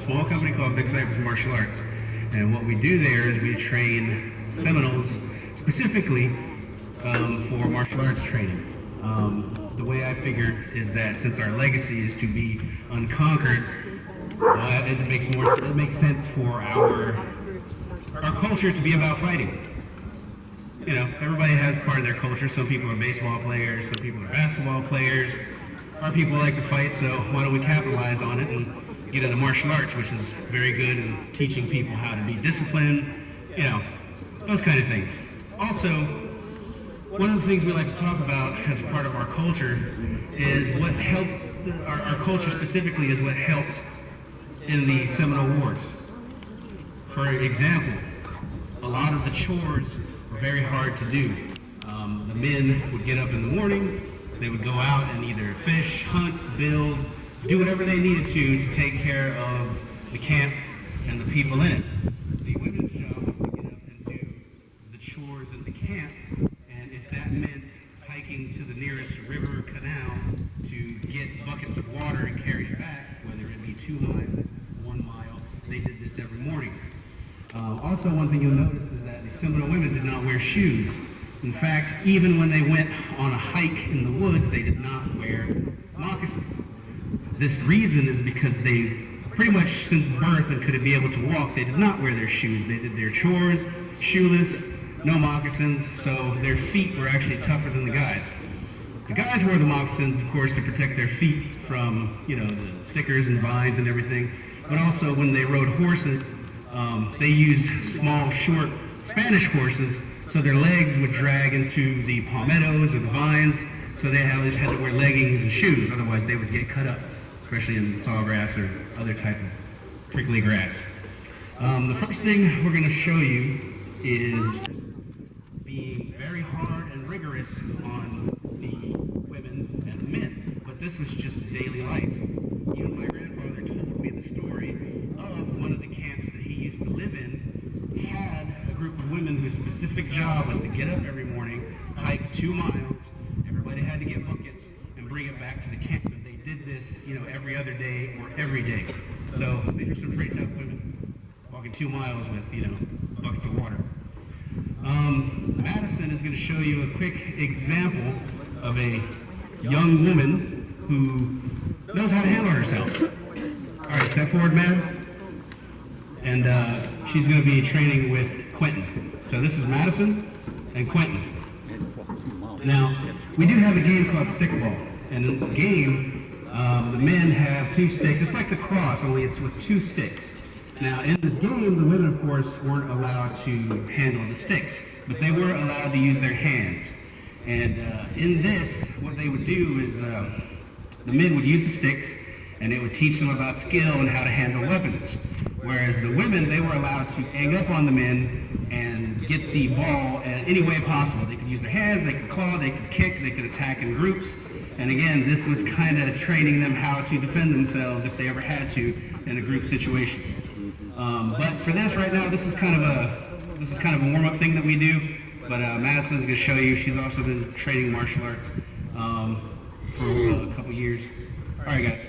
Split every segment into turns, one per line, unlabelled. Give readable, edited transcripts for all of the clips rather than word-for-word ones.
small company called Big Cypress Martial Arts. And what we do there is we train Seminoles specifically for martial arts training. The way I figured is that since our legacy is to be unconquered, it makes sense for our culture to be about fighting. You know, everybody has part of their culture. Some people are baseball players, some people are basketball players. Our people like to fight, so why don't we capitalize on it and get into martial arts, which is very good in teaching people how to be disciplined, you know, those kind of things. Also, one of the things we like to talk about as part of our culture is what helped, our culture specifically is what helped in the Seminole Wars. For example, a lot of the chores were very hard to do. The men would get up in the morning, they would go out and either fish, hunt, build, do whatever they needed to take care of the camp and the people in it. The women's job was to get up and do the chores in the camp, and if that meant hiking to the nearest river or canal to get buckets of water and carry it back, whether it be 2 miles, 1 mile, they did this every morning. Also, one thing you'll notice is that the Seminole women did not wear shoes. In fact, even when they went on a hike in the woods, they did not wear moccasins. This reason is because they pretty much since birth and could be able to walk, they did not wear their shoes. They did their chores, shoeless, no moccasins, so their feet were actually tougher than the guys. The guys wore the moccasins, of course, to protect their feet from, you know, the stickers and vines and everything, but also when they rode horses, they used small, short Spanish horses, so their legs would drag into the palmettos or the vines, so they always had to wear leggings and shoes, otherwise they would get cut up, especially in sawgrass or other type of prickly grass. The first thing we're going to show you is being very hard and rigorous on the women and the men, but this was just daily life. Even my grandfather told me the story of one of the camps that he used to live in. He had a group of women whose specific job was to get up every morning, hike 2 miles, everybody had to get buckets, and bring it back to the camp. And they did this, you know, every other day or every day. So these are some pretty tough women, walking 2 miles with, you know, buckets of water. Madison is going to show you a quick example of a young woman who knows how to handle herself. All right, step forward, Mad. And she's going to be training with Quentin. So this is Madison and Quentin. Now, we do have a game called stickball. And in this game, the men have 2 sticks. It's like the cross, only it's with 2 sticks. Now, in this game, the women, of course, weren't allowed to handle the sticks, but they were allowed to use their hands. And in this, what they would do is the men would use the sticks, and it would teach them about skill and how to handle weapons. Whereas the women, they were allowed to egg up on the men and get the ball any way possible. They could use their hands, they could claw, they could kick, they could attack in groups. And again, this was kind of training them how to defend themselves if they ever had to in a group situation. But for this right now, this is kind of a warm-up thing that we do. But Madison's going to show you. She's also been training martial arts for a couple years. All right, guys.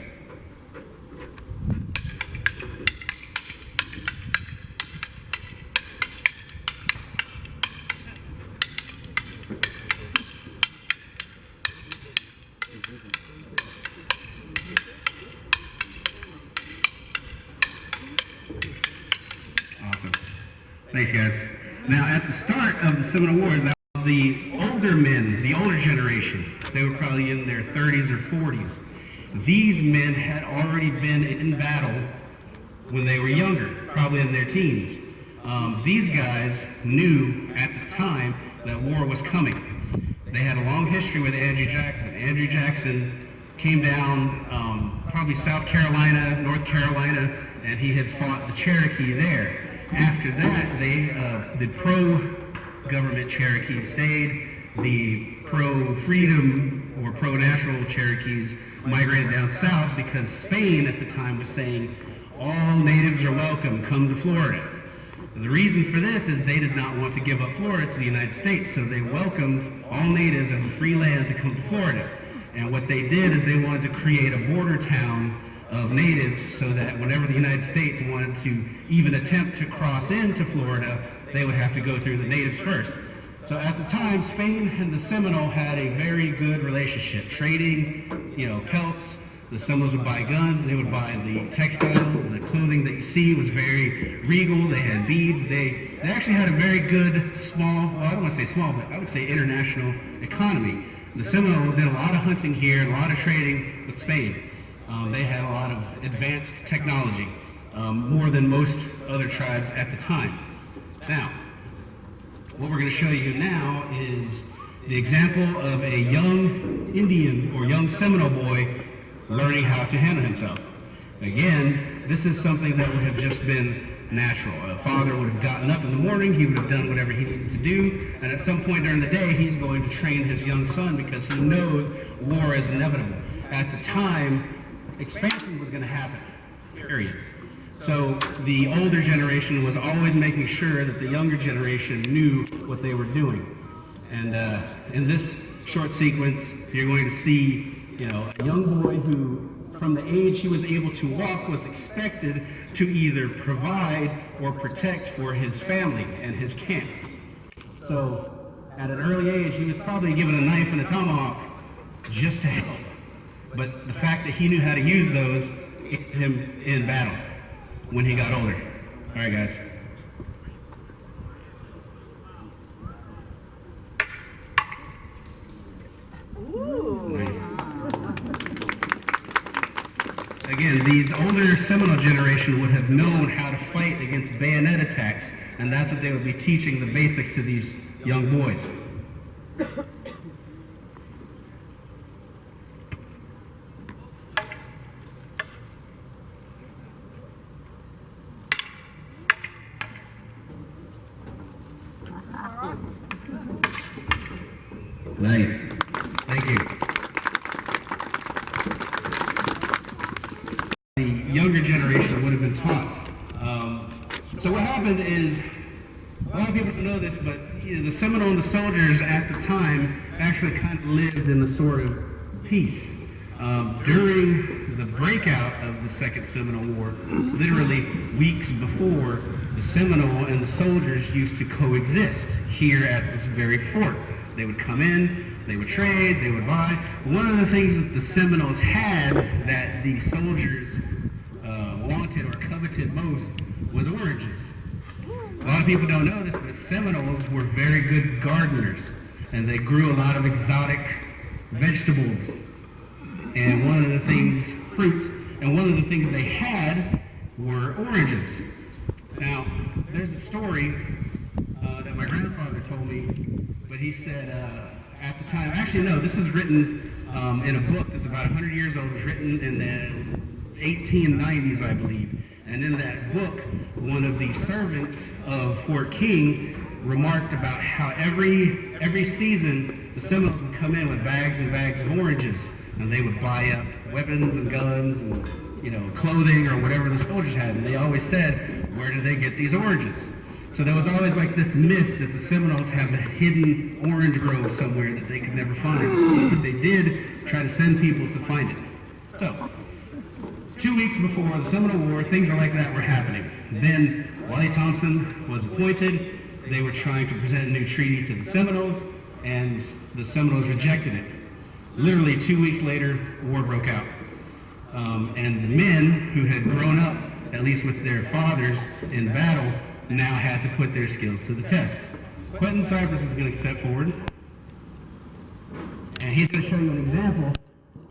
Awesome. Thanks, guys. Now, at the start of the Seminole Wars, the older men, the older generation, they were probably in their 30s or 40s. These men had already been in battle when they were younger, probably in their teens. These guys knew at the time that war was coming. They had a long history with Andrew Jackson. Andrew Jackson came down probably South Carolina, North Carolina, and he had fought the Cherokee there. After that, the pro-government Cherokee stayed. The pro-freedom or pro-natural Cherokees migrated down south because Spain at the time was saying, all natives are welcome, come to Florida. And the reason for this is they did not want to give up Florida to the United States, so they welcomed all natives as a free land to come to Florida. And what they did is they wanted to create a border town of natives so that whenever the United States wanted to even attempt to cross into Florida, they would have to go through the natives first. So at the time, Spain and the Seminole had a very good relationship, trading, pelts. The Seminoles would buy guns, they would buy the textiles, and the clothing that you see was very regal. They had beads. They actually had a very good small, well, I don't want to say small, but I would say international economy. The Seminole did a lot of hunting here, a lot of trading with Spain. They had a lot of advanced technology, more than most other tribes at the time. Now, what we're going to show you now is the example of a young Indian or young Seminole boy learning how to handle himself. Again, this is something that would have just been natural. A father would have gotten up in the morning, he would have done whatever he needed to do, and at some point during the day, he's going to train his young son because he knows war is inevitable. At the time, expansion was going to happen, period. So the older generation was always making sure that the younger generation knew what they were doing. And in this short sequence, you're going to see, a young boy who, from the age he was able to walk, was expected to either provide or protect for his family and his camp. So at an early age, he was probably given a knife and a tomahawk just to help. But the fact that he knew how to use those hit him in battle when he got older. All right, guys. Ooh. Nice. Again, these older Seminole generation would have known how to fight against bayonet attacks, and that's what they would be teaching the basics to these young boys. Nice. Thank you. The younger generation would have been taught. So what happened is, a lot of people don't know this, but the Seminole and the soldiers at the time actually kind of lived in a sort of peace. During the breakout of the Second Seminole War, literally weeks before, the Seminole and the soldiers used to coexist here at this very fort. They would come in, they would trade, they would buy. One of the things that the Seminoles had that the soldiers wanted or coveted most was oranges. A lot of people don't know this, but Seminoles were very good gardeners, and they grew a lot of exotic vegetables. And one of the things, fruit, and one of the things they had were oranges. Now, there's a story that my grandfather told me, but he said at the time, actually no, this was written in a book that's about 100 years old. It was written in the 1890s, I believe. And in that book, one of the servants of Fort King remarked about how every season the Seminoles would come in with bags and bags of oranges, and they would buy up weapons and guns and clothing or whatever the soldiers had. And they always said, where did they get these oranges? So there was always like this myth that the Seminoles have a hidden orange grove somewhere that they could never find. But they did try to send people to find it. So 2 weeks before the Seminole War, things like that were happening. Then Wally Thompson was appointed. They were trying to present a new treaty to the Seminoles, and the Seminoles rejected it. Literally 2 weeks later, war broke out. And the men who had grown up, at least with their fathers in battle, now had to put their skills to the test. Quentin Cypress is going to step forward, and he's going to show you an example,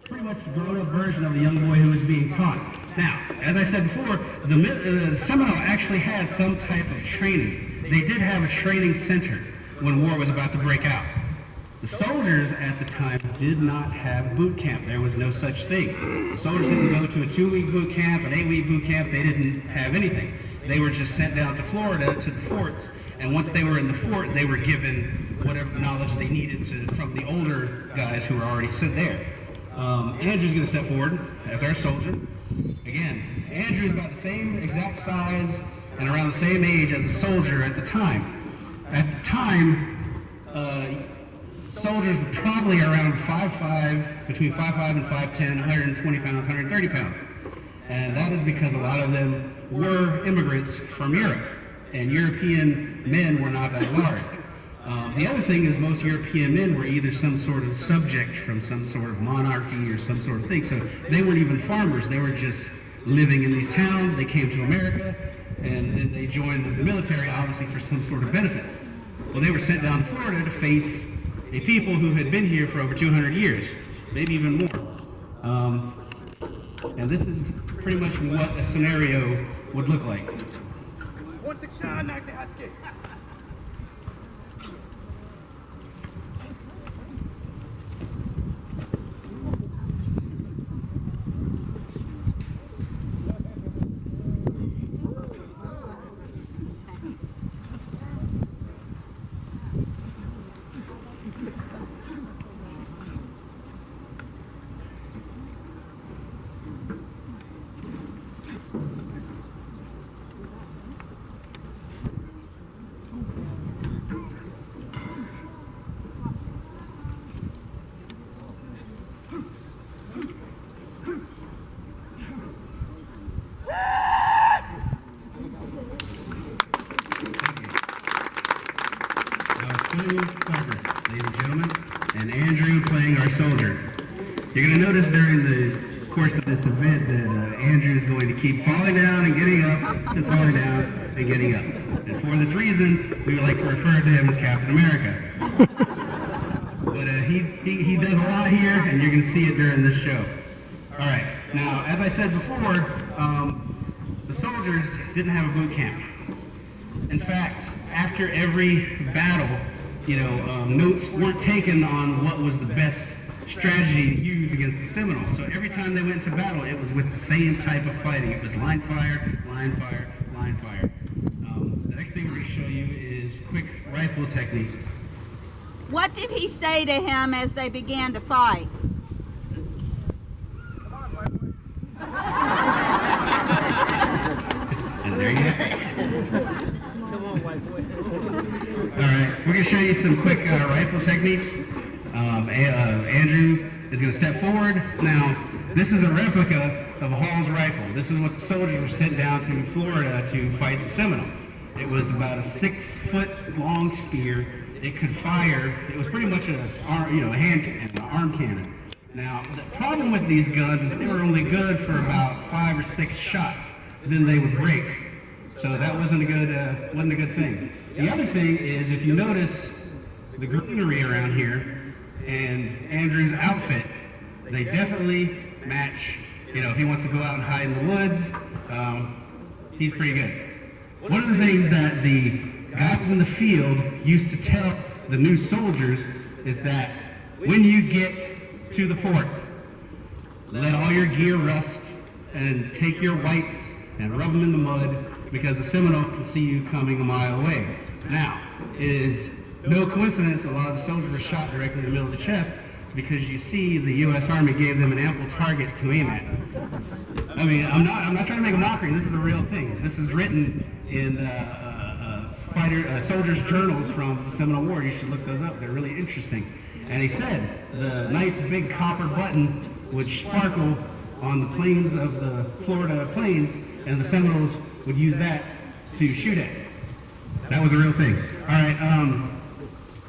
pretty much the grown-up version of the young boy who was being taught. Now, as I said before, the Seminole actually had some type of training. They did have a training center when war was about to break out. The soldiers at the time did not have boot camp. There was no such thing. The soldiers didn't go to a 2-week boot camp, an 8-week boot camp. They didn't have anything. They were just sent down to Florida to the forts, and once they were in the fort, they were given whatever knowledge they needed from the older guys who were already sent there. Andrew's going to step forward as our soldier. Again, Andrew's about the same exact size and around the same age as a soldier at the time. At the time, soldiers were probably around 5'5", between 5'5" and 5'10", 120 pounds, 130 pounds. And that is because a lot of them were immigrants from Europe, and European men were not that large. The other thing is most European men were either some sort of subject from some sort of monarchy or some sort of thing. So they weren't even farmers. They were just living in these towns. They came to America, and then they joined the military, obviously, for some sort of benefits. Well, they were sent down to Florida to face a people who had been here for over 200 years, maybe even more. And this is pretty much what a scenario would look like. Ladies and gentlemen, and Andrew playing our soldier. You're going to notice during the course of this event that Andrew is going to keep falling down and getting up and falling down and getting up. And for this reason, we would like to refer to him as Captain America. But he does a lot here, and you're going to see it during this show. All right. Now, as I said before, the soldiers didn't have a boot camp. In fact, after every battle, notes weren't taken on what was the best strategy to use against the Seminoles. So every time they went to battle, it was with the same type of fighting. It was line fire, line fire, line fire. The next thing we're going to show you is quick rifle techniques.
What did he say to him as they began to fight?
And there you have it. All right, we're going to show you some quick rifle techniques. Andrew is going to step forward. Now, this is a replica of a Hall's rifle. This is what the soldiers were sent down to Florida to fight the Seminole. It was about a 6-foot long spear. It could fire. It was pretty much a hand cannon, an arm cannon. Now, the problem with these guns is they were only good for about 5 or 6 shots. Then they would break. So that wasn't a good thing. The other thing is, if you notice the greenery around here and Andrew's outfit, they definitely match. If he wants to go out and hide in the woods, he's pretty good. One of the things that the guys in the field used to tell the new soldiers is that when you get to the fort, let all your gear rust and take your whites and rub them in the mud, because the Seminole can see you coming a mile away. Now, it is no coincidence a lot of the soldiers were shot directly in the middle of the chest, because you see the U.S. Army gave them an ample target to aim at. I mean, I'm not trying to make a mockery. This is a real thing. This is written in soldiers' journals from the Seminole War. You should look those up. They're really interesting. And he said the nice big copper button would sparkle on the plains of the Florida plains, and the Seminoles would use that to shoot at. That was a real thing. All right,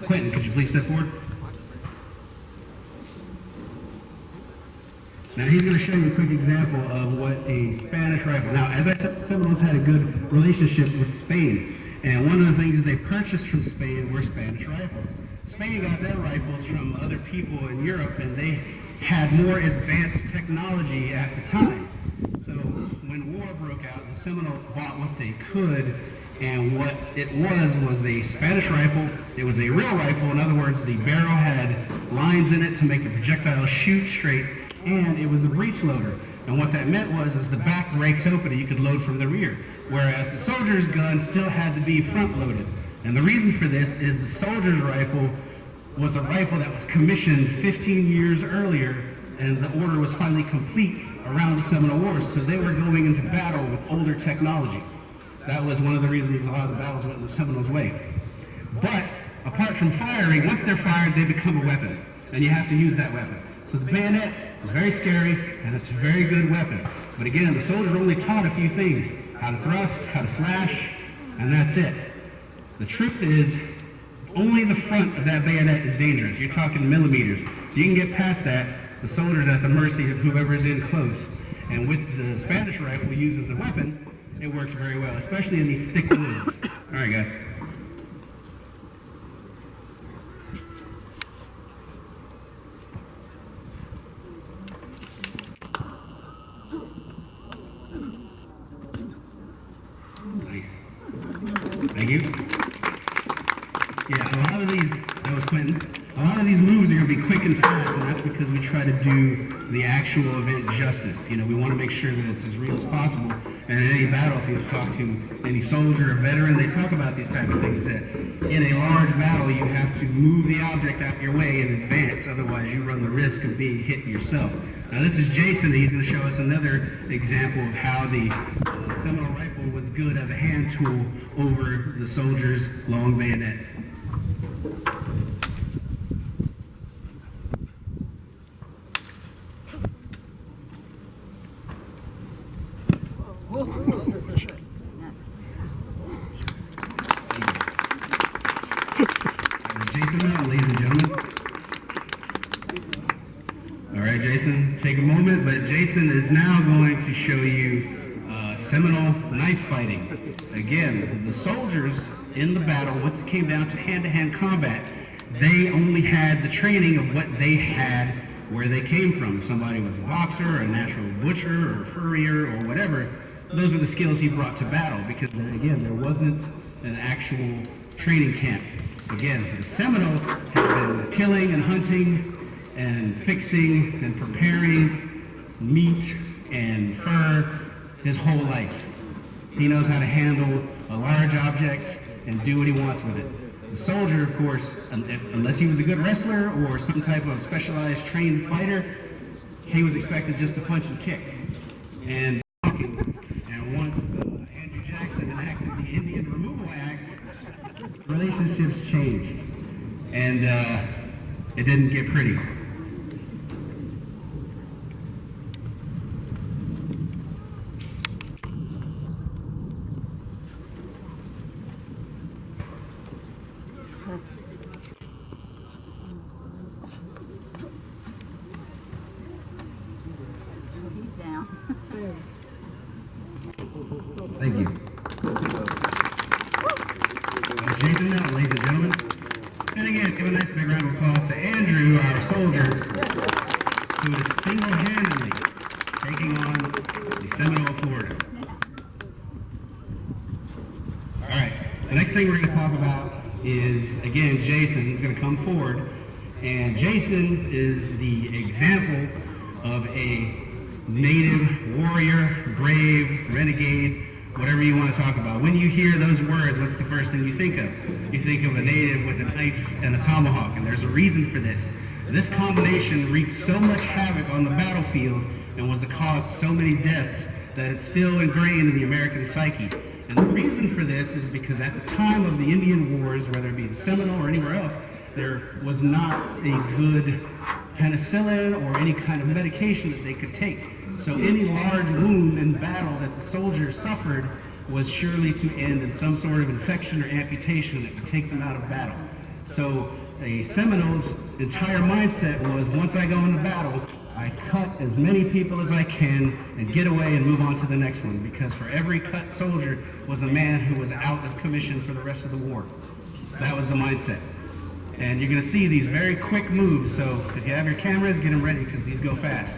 Quentin, could you please step forward? Now he's going to show you a quick example of what a Spanish rifle. Now, as I said, the Seminoles had a good relationship with Spain, and one of the things they purchased from Spain were Spanish rifles. Spain got their rifles from other people in Europe, and they had more advanced technology at the time. So when war broke out, the Seminoles bought what they could, and what it was a Spanish rifle. It was a real rifle. In other words, the barrel had lines in it to make the projectile shoot straight, and it was a breech loader. And what that meant was the back breaks open and you could load from the rear, whereas the soldier's gun still had to be front loaded. And the reason for this is the soldier's rifle was a rifle that was commissioned 15 years earlier, and the order was finally complete around the Seminole Wars, so they were going into battle with older technology. That was one of the reasons a lot of the battles went the Seminoles' way. But apart from firing, once they're fired, they become a weapon, and you have to use that weapon. So the bayonet is very scary, and it's a very good weapon. But again, the soldiers are only taught a few things: how to thrust, how to slash, and that's it. The truth is, only the front of that bayonet is dangerous. You're talking millimeters. You can get past that, the soldier's at the mercy of whoever's in close. And with the Spanish rifle used as a weapon, it works very well, especially in these thick woods. All right, guys. Nice. Thank you. Yeah, a lot of these, that was Quentin, a lot of these moves are going to be quick and fast, and that's because we try to do the actual event justice. You know, we want to make sure that it's as real as possible. And in any battle, if you talk to any soldier or veteran, they talk about these type of things, that in a large battle, you have to move the object out of your way in advance, otherwise you run the risk of being hit yourself. Now this is Jason, he's going to show us another example of how the Seminole rifle was good as a hand tool over the soldier's long bayonet. Jason now, ladies and gentlemen. All right, Jason, take a moment, but Jason is now going to show you Seminole knife fighting. Again, the soldiers in the battle, once it came down to hand-to-hand combat, they only had the training of what they had where they came from. If somebody was a boxer, or a natural butcher, or a furrier, or whatever, those are the skills he brought to battle, because again, there wasn't an actual training camp. Again, the Seminole have been killing and hunting and fixing and preparing meat and fur his whole life. He knows how to handle a large object and do what he wants with it. The soldier, of course, unless he was a good wrestler or some type of specialized trained fighter, he was expected just to punch and kick. And once Andrew Jackson enacted the Indian Removal Act, relationships changed, and it didn't get pretty.
He's down.
Thank you. Jason now, ladies and gentlemen. And again, give a nice big round of applause to Andrew, our soldier, who is single-handedly taking on the Seminole, Florida. All right, the next thing we're going to talk about is, again, Jason. He's going to come forward. And Jason is the example of a native warrior, brave, renegade, whatever you want to talk about. When you hear those words, what's the first thing you think of? You think of a native with a knife and a tomahawk, and there's a reason for this. This combination wreaked so much havoc on the battlefield and was the cause of so many deaths that it's still ingrained in the American psyche. And the reason for this is because at the time of the Indian Wars, whether it be the Seminole or anywhere else, there was not a good penicillin or any kind of medication that they could take. So any large wound in battle that the soldiers suffered was surely to end in some sort of infection or amputation that could take them out of battle. So a Seminole's entire mindset was, once I go into battle, I cut as many people as I can and get away and move on to the next one, because for every cut soldier was a man who was out of commission for the rest of the war. That was the mindset. And you're going to see these very quick moves, so if you have your cameras, get them ready, because these go fast.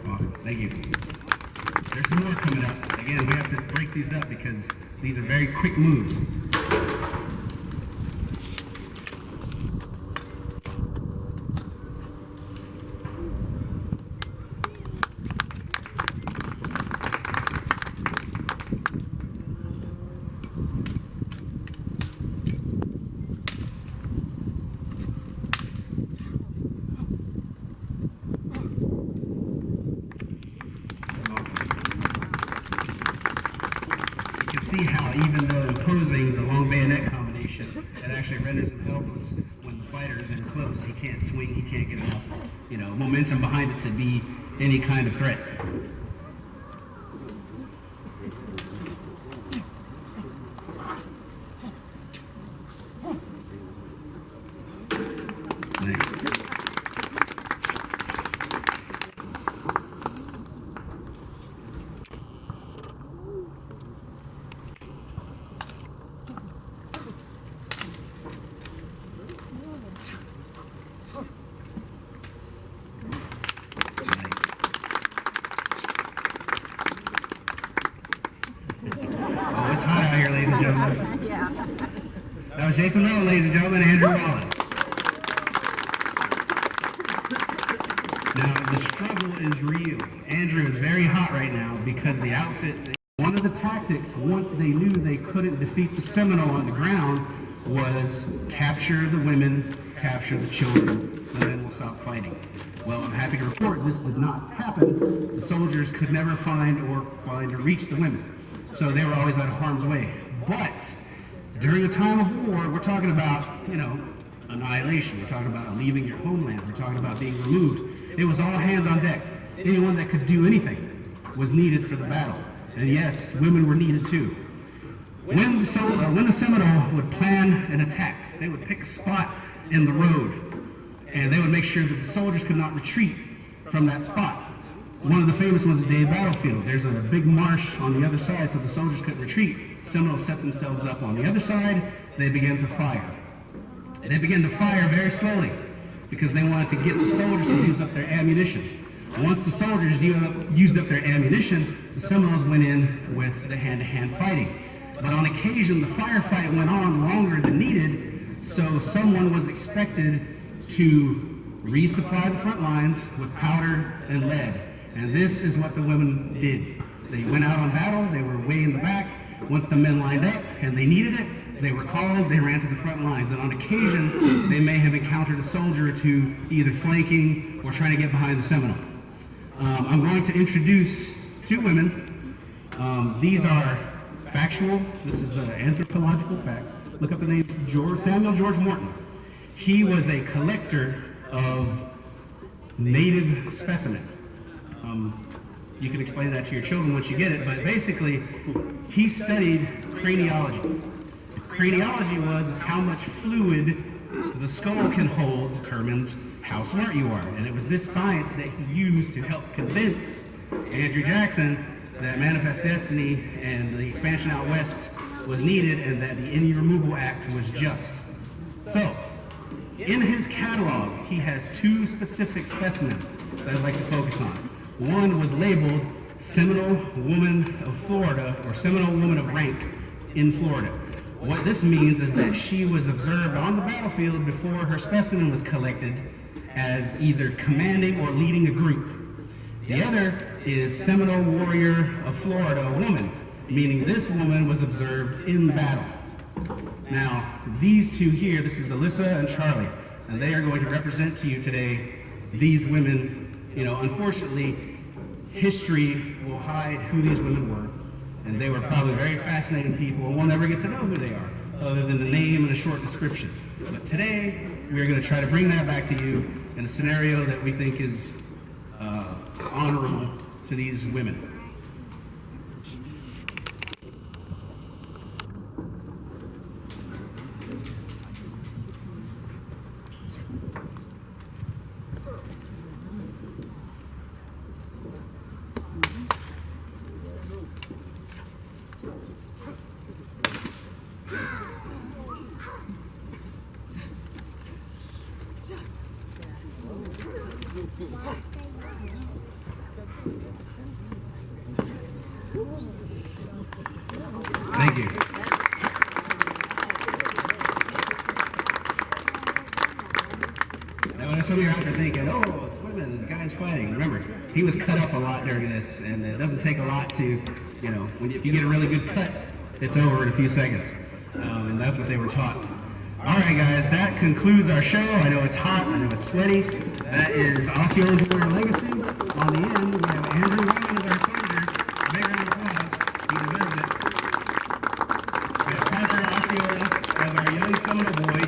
Awesome, thank you. There's some more coming up. Again, we have to break these up because these are very quick moves. See how even though imposing the long bayonet combination, it actually renders him helpless when the fighter is in close. He can't swing, he can't get enough, momentum behind it to be any kind of threat. Nice. Oh, it's hot out here, ladies and gentlemen.
Yeah.
That was Jason Rowan, ladies and gentlemen, Andrew Wallace. Now, the struggle is real. Andrew is very hot right now because the outfit, one of the tactics, once they knew they couldn't defeat the Seminole on the ground, was capture the women, capture the children, and then we'll stop fighting. Well, I'm happy to report this did not happen. The soldiers could never find or reach the women. So they were always out of harm's way. But during a time of war, we're talking about, annihilation. We're talking about leaving your homelands. We're talking about being removed. It was all hands on deck. Anyone that could do anything was needed for the battle. And yes, women were needed too. When the Seminole would plan an attack, they would pick a spot in the road, and they would make sure that the soldiers could not retreat from that spot. One of the famous ones is Dave Battlefield. There's a big marsh on the other side so the soldiers couldn't retreat. Seminoles set themselves up on the other side. They began to fire. They began to fire very slowly because they wanted to get the soldiers to use up their ammunition. Once the soldiers used up their ammunition, the Seminoles went in with the hand-to-hand fighting. But on occasion, the firefight went on longer than needed, so someone was expected to resupply the front lines with powder and lead. And this is what the women did. They went out on battle, they were way in the back. Once the men lined up and they needed it, they were called, they ran to the front lines. And on occasion, they may have encountered a soldier or two either flanking or trying to get behind the Seminole. I'm going to introduce two women. These are factual, this is anthropological facts. Look up the name, Samuel George Morton. He was a collector of native specimens. You can explain that to your children once you get it, but basically, he studied craniology. Craniology is how much fluid the skull can hold determines how smart you are. And it was this science that he used to help convince Andrew Jackson that Manifest Destiny and the expansion out west was needed and that the Indian Removal Act was just. So, in his catalog, he has two specific specimens that I'd like to focus on. One was labeled Seminole Woman of Florida, or Seminole Woman of Rank in Florida. What this means is that she was observed on the battlefield before her specimen was collected as either commanding or leading a group. The other is Seminole Warrior of Florida Woman, meaning this woman was observed in battle. Now, these two here, this is Alyssa and Charlie, and they are going to represent to you today these women. Unfortunately, history will hide who these women were, and they were probably very fascinating people, and we'll never get to know who they are, other than the name and a short description. But today, we are going to try to bring that back to you in a scenario that we think is honorable to these women. Thank you. Now, some of you are out there thinking, oh, it's women, the guy's fighting. Remember, he was cut up a lot during this, and it doesn't take a lot to, if you get a really good cut, it's over in a few seconds. And that's what they were taught. All right, guys, that concludes our show. I know it's hot, I know it's sweaty. That is Osceola's Warrior Legacy. On the end, we have Andrew Rowan as our soldier. A big round of applause. He deserves it. We have Parker Osceola as our young Seminole boy.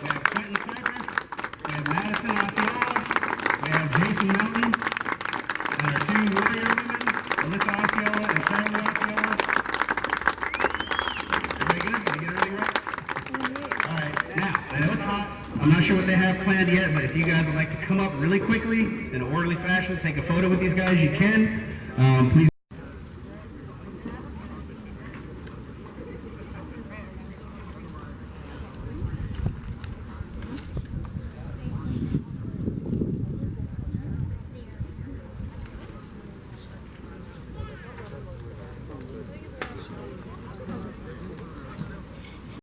We have Quentin Cypress Jason Mountain, and our two warrior women, Alyssa Osceola and Charlie Osceola. Everybody good? Did I get everything right? All right. Now, I know it's hot. I'm not sure what they have planned yet, but if you guys would like to come up really quickly in an orderly fashion, take a photo with these guys, you can. Please.